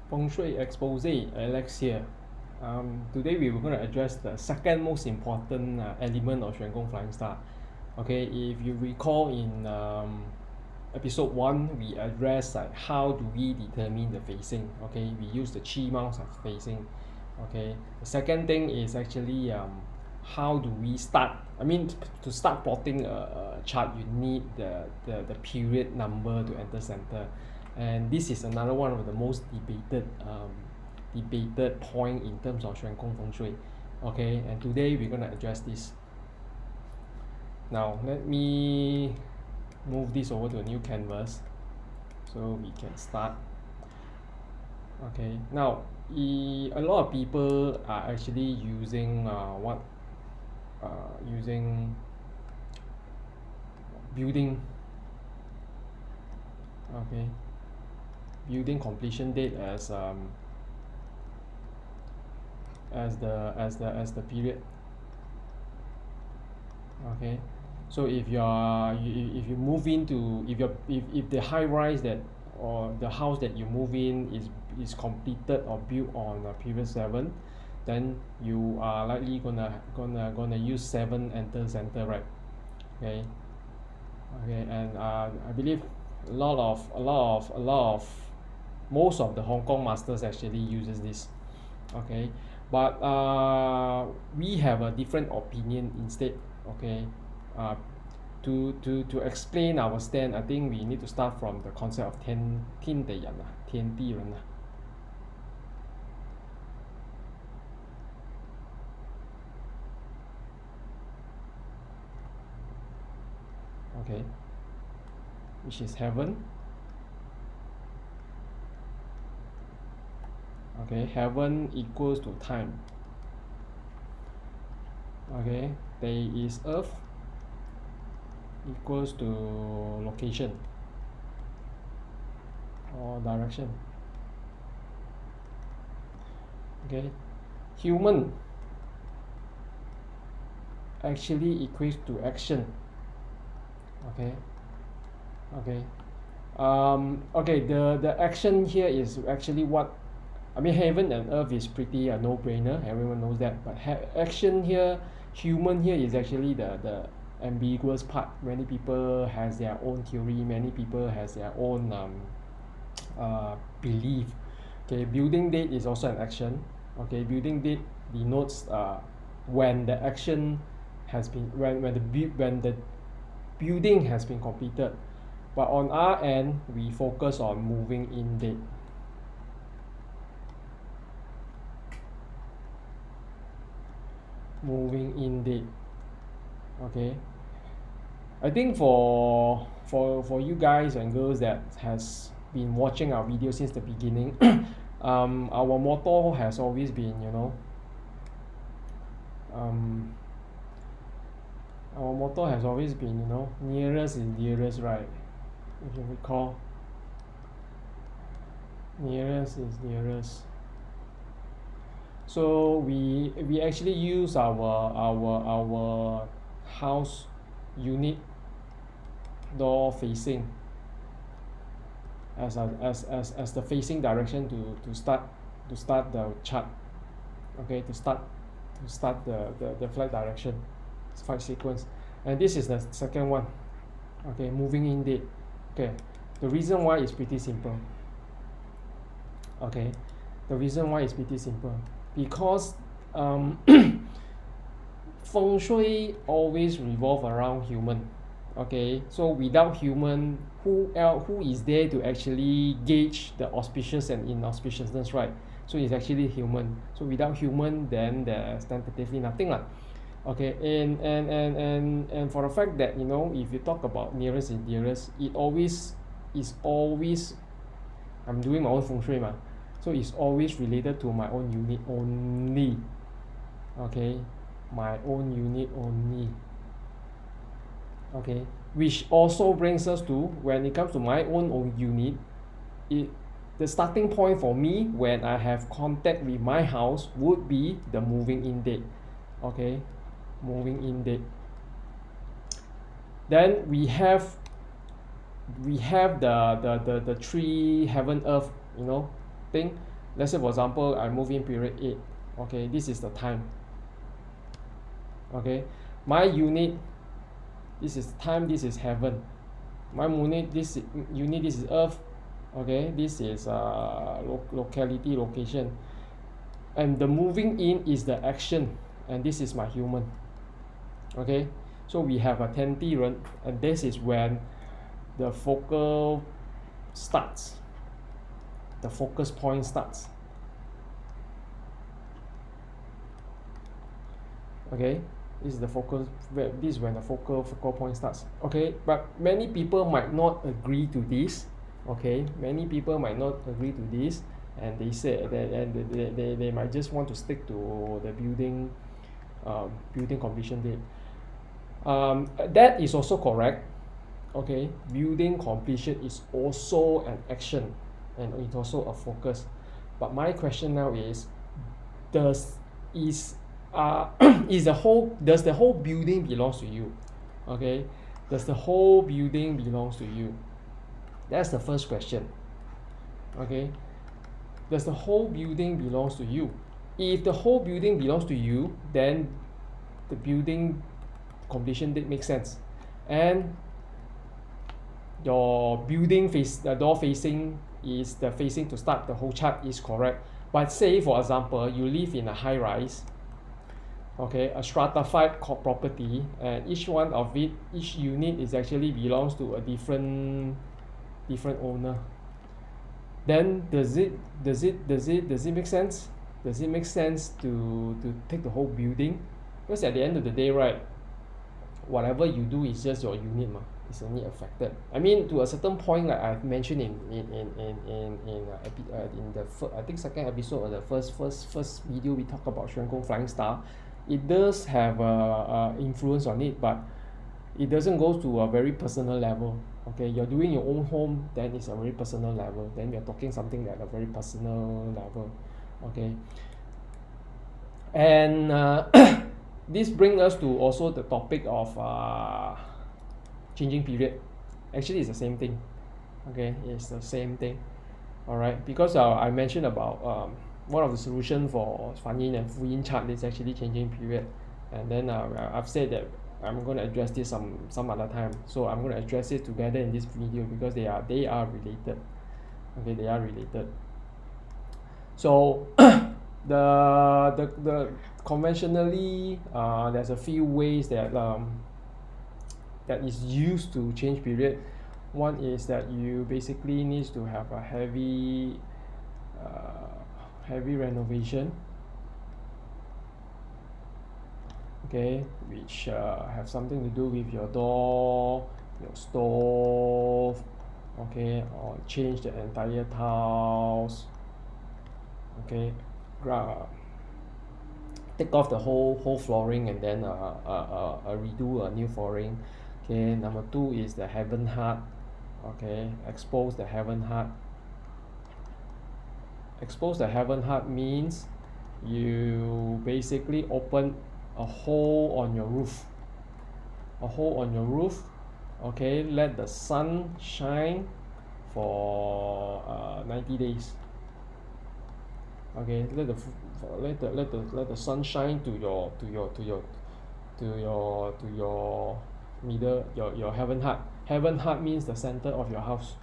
Feng Shui Expose, Alex here. Today we were going to address the second most important element of Xuan Flying Star. Okay, if you recall in episode 1, we addressed like how do we determine the facing. Okay, we use the chi mouse of facing. Okay, the second thing is actually how do we start. I mean, to start plotting a chart, you need the period number to enter center, and this is another one of the most debated point in terms of Xuan Kong Feng Shui. Okay, and today we're going to address this. Now let me move this over to a new canvas so we can start. Okay, now a lot of people are actually using using building, okay, building completion date as the period. Okay, so if you move into, if the high rise that or the house that you move in is completed or built on period 7, then you are likely gonna use 7 enter center, right? Okay, and I believe a lot of most of the Hong Kong masters actually uses this. Okay, but we have a different opinion instead. Okay, to explain our stand, I think we need to start from the concept of 天地人 okay, which is heaven. Okay, heaven equals to time. Okay, there is earth equals to location or direction. Okay, human actually equates to action. Okay, okay, the action here is actually what I mean. Heaven and earth is pretty a no-brainer, everyone knows that, but action here, human here, is actually the ambiguous part. Many people has their own theory, many people has their own belief. Okay, building date is also an action. Okay, building date denotes when the action has been, when the building has been completed, but on our end we focus on moving in date. Moving in date. Okay, I think for you guys and girls that has been watching our video since the beginning, our motto has always been, our motto has always been, nearest is dearest, right? If you recall, nearest is dearest. So we actually use our house unit door facing as the facing direction to start the chart. Okay, to start the flight direction, flight sequence. And this is the second one. Okay, moving in date. Okay, the reason why is pretty simple. Okay, the reason why is pretty simple because Feng Shui always revolve around human. Okay, so without human, who is there to actually gauge the auspicious and inauspiciousness, right? So it's actually human. So without human, then there's tentatively nothing lah. Okay, and for the fact that, if you talk about nearest and dearest, it always is always, I'm doing my own Feng Shui ma, so it's always related to my own unit only. Okay, my own unit only. Okay, which also brings us to, when it comes to my own unit, the starting point for me when I have contact with my house would be the moving in date. Okay, moving in date. Then we have the three heaven earth thing. Let's say for example I move in period 8. Okay, this is the time. Okay, my unit, this is time, this is heaven. My unit, this is earth. Okay, this is locality, location, and the moving in is the action, and this is my human. Okay, so we have a 天地人, and this is when the focal starts, the focus point starts. Okay, this is the focus, this is when the focal point starts. Okay, but many people might not agree to this. Okay, many people might not agree to this, and they say that, and they might just want to stick to the building completion date. That is also correct. Okay, building completion is also an action, and it's also a focus. But my question now is, does the whole building belongs to you? Okay, does the whole building belongs to you? That's the first question. Okay, does the whole building belongs to you? If the whole building belongs to you, then the building completion date makes sense, and your building the door facing is the facing to start the whole chart is correct. But say for example you live in a high rise, okay, a stratified property, and each one of it, each unit is actually belongs to a different owner. Then does it make sense? Does it make sense to take the whole building? Because at the end of the day, right, whatever you do is just your unit, it's only affected. I mean, to a certain point, like I've mentioned in the I think second episode or the first video we talked about Xuan flying star, it does have influence on it, but it doesn't go to a very personal level. Okay, you're doing your own home, then it's a very personal level. Then we're talking something at a very personal level. Okay, and this brings us to also the topic of changing period. Actually, it's the same thing. Okay, it's the same thing. All right, because I mentioned about one of the solution for Fan Yin and Fu Yin chart is actually changing period, and then I've said that I'm going to address this some other time. So I'm going to address it together in this video because they are related. Okay, they are related. So the conventionally there's a few ways that that is used to change period. One is that you basically need to have a heavy renovation, okay, which have something to do with your door, your stove, okay, or change the entire tiles, okay, take off the whole flooring and then redo a new flooring. Okay, number 2 is the heaven heart. Okay, expose the heaven heart. Expose the heaven heart means you basically open a hole on your roof. A hole on your roof. Okay, let the sun shine for 90 days. Okay, let the sun shine to your middle, your heaven heart. Heaven heart means the center of your house.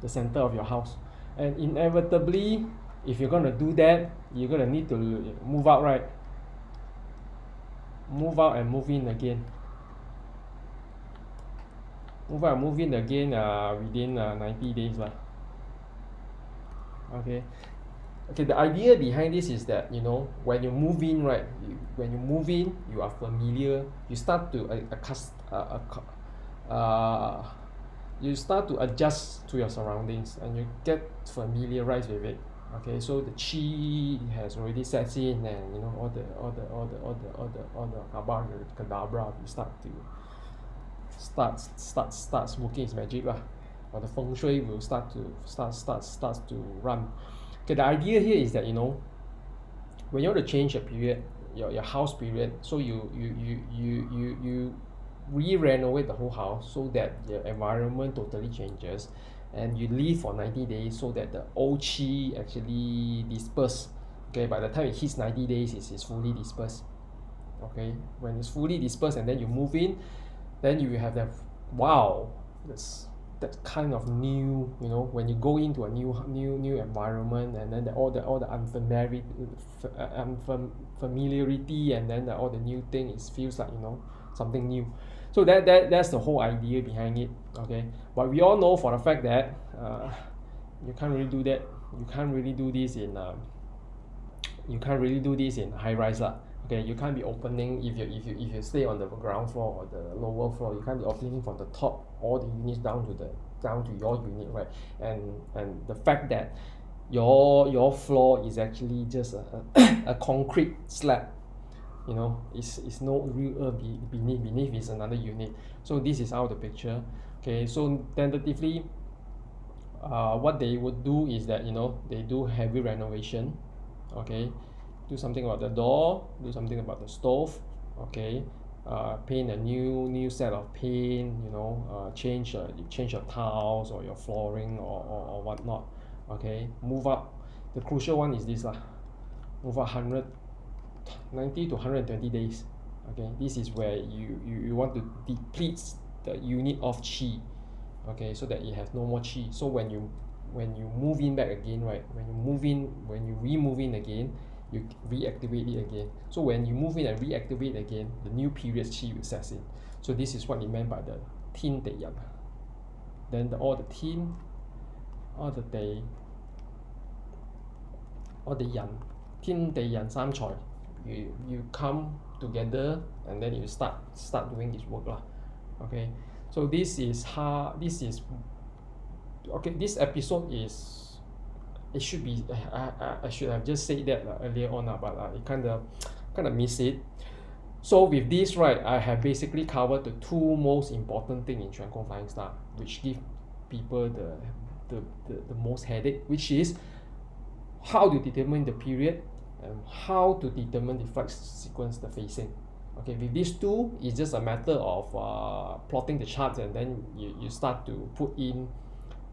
The center of your house. And inevitably, if you're gonna do that, you're gonna need to move out, right? Move out and move in again. Move out and move in again within 90 days lah. Okay, the idea behind this is that, you know, when you move in, right, you are familiar, you start to you start to adjust to your surroundings and you get familiarized with it. Okay, so the chi has already set in, and you know all the kadabra will start working its magic lah, or the Feng Shui will start to run. Okay, the idea here is that, you know, when you want to change a period, your house period, so you re-renovate the whole house so that the environment totally changes, and you leave for 90 days so that the old qi actually disperse. Okay, by the time it hits 90 days, it's fully dispersed. Okay, when it's fully dispersed and then you move in, then you will have that, wow, that's that kind of new, you know, when you go into a new environment, and then all the unfamiliarity, and then all the new thing, it feels like, you know, something new. So that's the whole idea behind it. Okay, but we all know for the fact that you can't really do that. You can't really do this in high rise lah. Okay, you can't be opening, if you stay on the ground floor or the lower floor, you can't be opening from the top all the units down to your unit, right? And the fact that your floor is actually just a concrete slab, you know, it's no real beneath is another unit. So this is out of the picture. Okay, so tentatively, what they would do is that, you know, they do heavy renovation. Okay, do something about the door, do something about the stove. Okay, paint a new set of paint, you know, change your tiles or your flooring or whatnot. Okay, move up. The crucial one is this lah, move up 190 to 120 days. Okay, this is where you want to deplete the unit of qi. Okay, so that it has no more qi. So when you move in back again, right, when you re-move in again, you reactivate it again. So when you move in and reactivate again, the new period's qi will set in. So this is what it meant by the tin de yan. Then all the tin, all the de, all the yan, tin de yan sam choi, you come together and then you start doing this work lah. Okay, so this is okay, this episode is, it should be, I should have just said that earlier on, but it kind of miss it. So with this, right, I have basically covered the two most important thing in Xuan Flying Star, which give people the most headache, which is how to determine the period and how to determine the flight sequence, the facing. Okay, with these two, it's just a matter of plotting the charts, and then you start to put in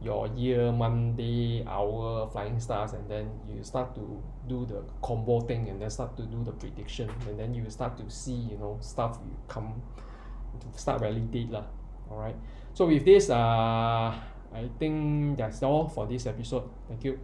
your year, month, day, hour, flying stars, and then you start to do the combo thing, and then start to do the prediction, and then you start to see, you know, stuff you come to start validate lah. All right, so with this, I think that's all for this episode. Thank you.